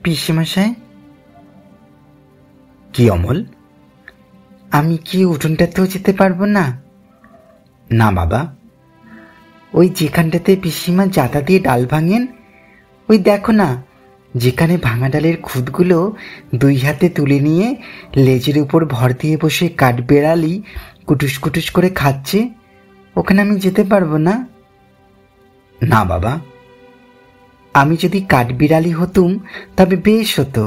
পিসেমশাই। কি অমল? আমি কি উঠোনটাতেও যেতে পারবো না? না বাবা। ওই যেখানটাতে পিসিমা জাতা দিয়ে ডাল ভাঙেন, ওই দেখো না, যেখানে ভাঙা ডালের খুদগুলো দুই হাতে তুলে নিয়ে লেজের উপর ভর দিয়ে বসে কাঠবেড়ালি কুটুস কুটুস করে খাচ্ছে, ওখানে আমি যেতে পারবো না? না বাবা। আমি যদি কাঠবিড়ালি হতুম তবে বেশ হতো,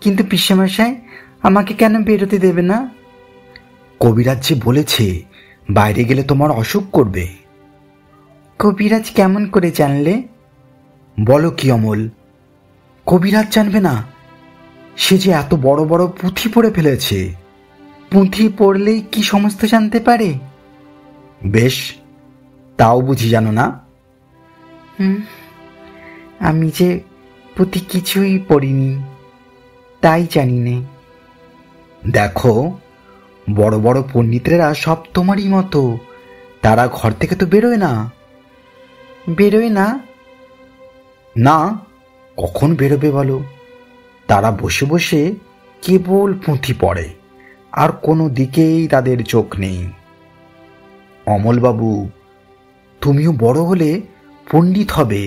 কিন্তু পিসেমশাই আমাকে কেন বেরোতে দেবে না? কবিরাজ যে বলেছে বাইরে গেলে তোমার অসুখ করবে। কবিরাজ কেমন করে জানলে? বলো কি অমল, কবিরাজ জানবে না? সে যে এত বড় বড় পুঁথি পড়ে ফেলেছে। পুঁথি পড়লেই কি সমস্ত জানতে পারে? বেশ, তাও বুঝি জানো না? আমি যে পুঁথি কিছুই পড়িনি, তাই জানি নে। দেখো, বড় বড় পণ্ডিতেরা সব তোমারই মতো, তারা ঘর থেকে তো বেরোয় না। বেরোয় না? না, কখন বেরোবে বলো? তারা বসে বসে কেবল পুঁথি পড়ে, আর কোনো দিকেই তাদের চোখ নেই। অমলবাবু, তুমিও বড় হলে পণ্ডিত হবে,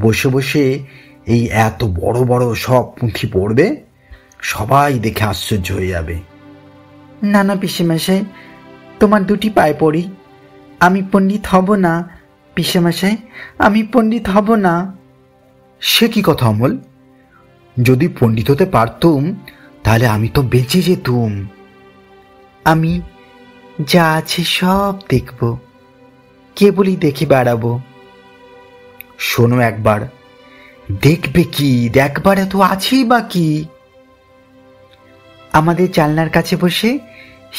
বসে বসে এই এত বড় বড় সব পুঁথি পড়বে, সবাই দেখে আশ্চর্য হয়ে যাবে। না না পিসেমশাই, তোমার দুটি পায়ে পড়ি, আমি পণ্ডিত হব না। পিসেমশাই, আমি পণ্ডিত হব না। সে কি কথা অমল? যদি পণ্ডিত হতে পারতুম তাহলে আমি তো বেঁচে যেতুম। আমি যা আছে সব দেখব, কেবলই দেখি বেড়াবো। শোনো একবার। দেখবে কি? দেখবার এত আছেই বা কি? আমাদের জানলার কাছে বসে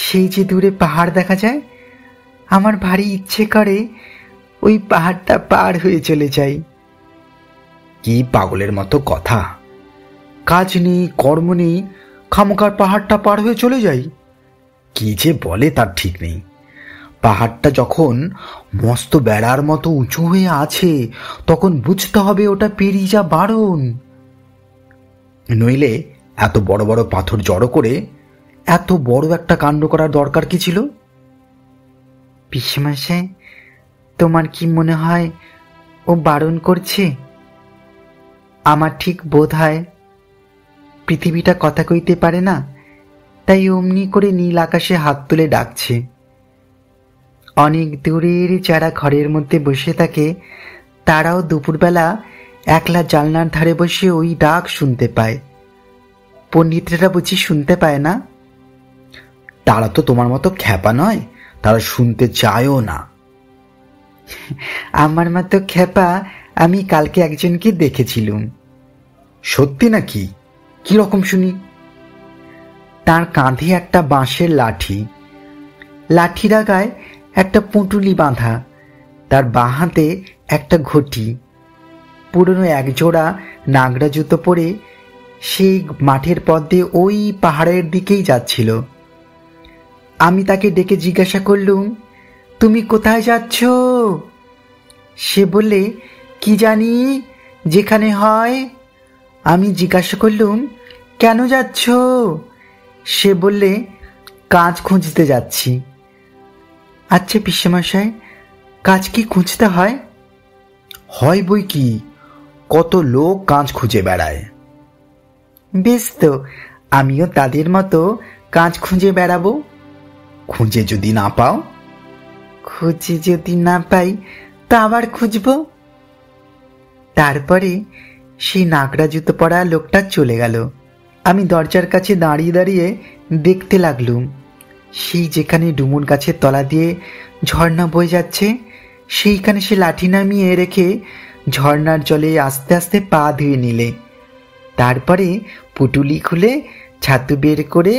সেই যে দূরে পাহাড় দেখা যায়, আমার ভারী ইচ্ছে করে ওই পাহাড়টা পার হয়ে চলে যাই। কি পাগলের মতো কথা! কাজ নেই, কর্ম নেই, খামোকার পাহাড়টা পার হয়ে চলে যাই? কি যে বলে তার ঠিক নেই। পাহাড়টা যখন মস্ত বেড়ার মতো উঁচু হয়ে আছে, তখন বুঝতে হবে ওটা পেরিয়ে যা বারণ। নইলে এত বড় বড় পাথর জড়ো করে এত বড় একটা কাণ্ড করার দরকার কি ছিল? পিসেমশাই, তোমার কি মনে হয় ও বারণ করছে? আমার ঠিক বোধ হয় পৃথিবীটা কথা কইতে পারে না, তাই অমনি করে নীল আকাশে হাত তুলে ডাকছে। অনেক দূরের যারা ঘরের মধ্যে বসে থাকে, তারাও দুপুরবেলা একলা জানলার ধারে বসে ওই ডাক শুনতে পায়। পণ্ডিতরা বুঝি শুনতে পায় না? তারা তো তোমার মতো খ্যাপা নয়, তারা শুনতে চায়ও না। আমার মতো খ্যাপা আমি কালকে একজনকে দেখেছিলুম। সত্যি নাকি? কি রকম শুনি? তার কাঁধে একটা বাঁশের লাঠি, লাঠির আগায় একটা পুঁটুলি বাঁধা, তার বাঁ হাতে একটা ঘটি, পুরনো একজোড়া নাগরা জুতো পরে সেই মাঠের পথ দিয়ে ওই পাহাড়ের দিকেই যাচ্ছিল। আমি তাকে ডেকে জিজ্ঞাসা করলুম, তুমি কোথায় যাচ্ছ? সে বললে, কি জানি, যেখানে হয়। আমি জিজ্ঞাসা করলুম, কেন যাচ্ছ? সে বললে, কাজ খুঁজতে যাচ্ছি। আচ্ছা পিসেমশাই, কাজ কি খুঁজতে হয়? হয় বই কি, কত লোক কাজ খুঁজে বেড়ায়। বেশ তো, আমিও তাদের মতো কাজ খুঁজে বেড়াবো। খুঁজে যদি না পাও? খুঁজে যদি না পাই তা আবার খুঁজব। তারপরে সেই নাগরা জুতো পরা লোকটা চলে গেল। আমি দরজার কাছে দাঁড়িয়ে দাঁড়িয়ে দেখতে লাগলুম। সেই যেখানে ডুমুর গাছের তলা দিয়ে ঝর্ণা বয়ে যাচ্ছে, সেইখানে সে লাঠি নামিয়ে রেখে ঝর্ণার জলে আস্তে আস্তে পা ধুয়ে নিলে। তারপরে পুটুলি খুলে ছাতু বের করে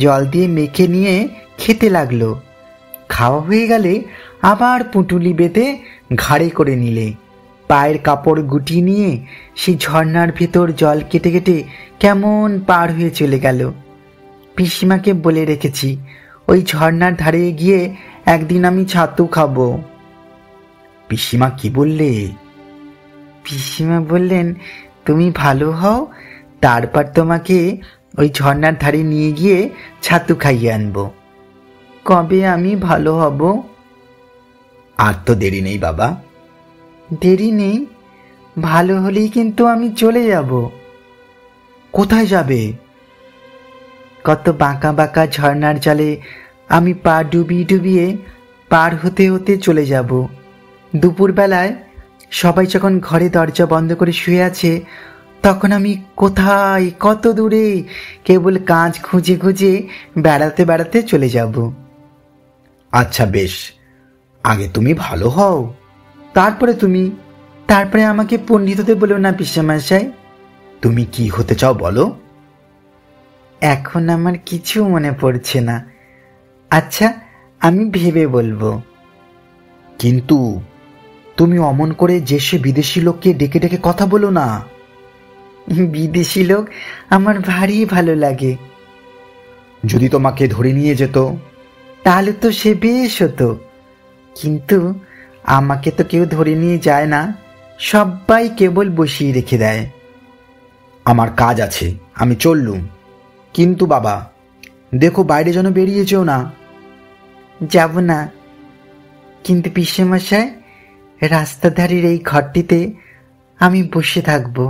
জল দিয়ে মেখে নিয়ে খেতে লাগলো। খাওয়া হয়ে গেলে আবার পুঁটুলি বেঁধে ঘাড়ে করে নিলে, পায়ের কাপড় গুটিয়ে নিয়ে সেই ঝর্ণার ভেতর জল কেটে কেটে কেমন পার হয়ে চলে গেল। পিসিমাকে বলে রেখেছি, ওই ঝর্ণার ধারে গিয়ে একদিন আমি ছাতু খাবো। পিসিমা কি বললে? পিসিমা বললেন, তুমি ভালো হও, তারপর তোমাকে ওই ঝর্ণার ধারে নিয়ে গিয়ে ছাতু খাইয়ে আনবো। কবে আমি ভালো হব? আর তো দেরি নেই বাবা। দেরি নেই? ভালো হলেই কিন্তু আমি চলে যাব। কোথায় যাবে? কত বাঁকা বাঁকা ঝর্ণার জলে আমি পা ডুবিয়ে ডুবিয়ে পার হতে হতে চলে যাব। দুপুরবেলায় সবাই যখন ঘরে দরজা বন্ধ করে শুয়ে আছে, তখন আমি কোথায়, কত দূরে, কেবল কাঁচ খুঁজে খুঁজে বেড়াতে বেড়াতে চলে যাব। আচ্ছা বেশ, আগে তুমি ভালো হও, তারপরে আমাকে পণ্ডিত হতে বলো না পিসেমশাই। তুমি কি হতে চাও বলো? এখন আমার কিছু মনে পড়ছে না। আচ্ছা, আমি ভেবে বলবো। কিন্তু তুমি অমন করে যে সে বিদেশি লোককে ডেকে ডেকে কথা বলো না। বিদেশি লোক আমার ভারী ভালো লাগে। যদি তোমাকে ধরে নিয়ে যেত? তাহলে তো সে বেশ হতো, কিন্তু আমাকে তো কেউ ধরে নিয়ে যায় না, সবাই কেবল বসিয়ে রেখে দেয়। আমার কাজ আছে, আমি চললুম। কিন্তু বাবা, দেখো বাইরে যেন বেরিয়ে যেও না। যাব না, কিন্তু পিসেমশাই, রাস্তার ধারের এই ঘরটিতে আমি বসে থাকবো।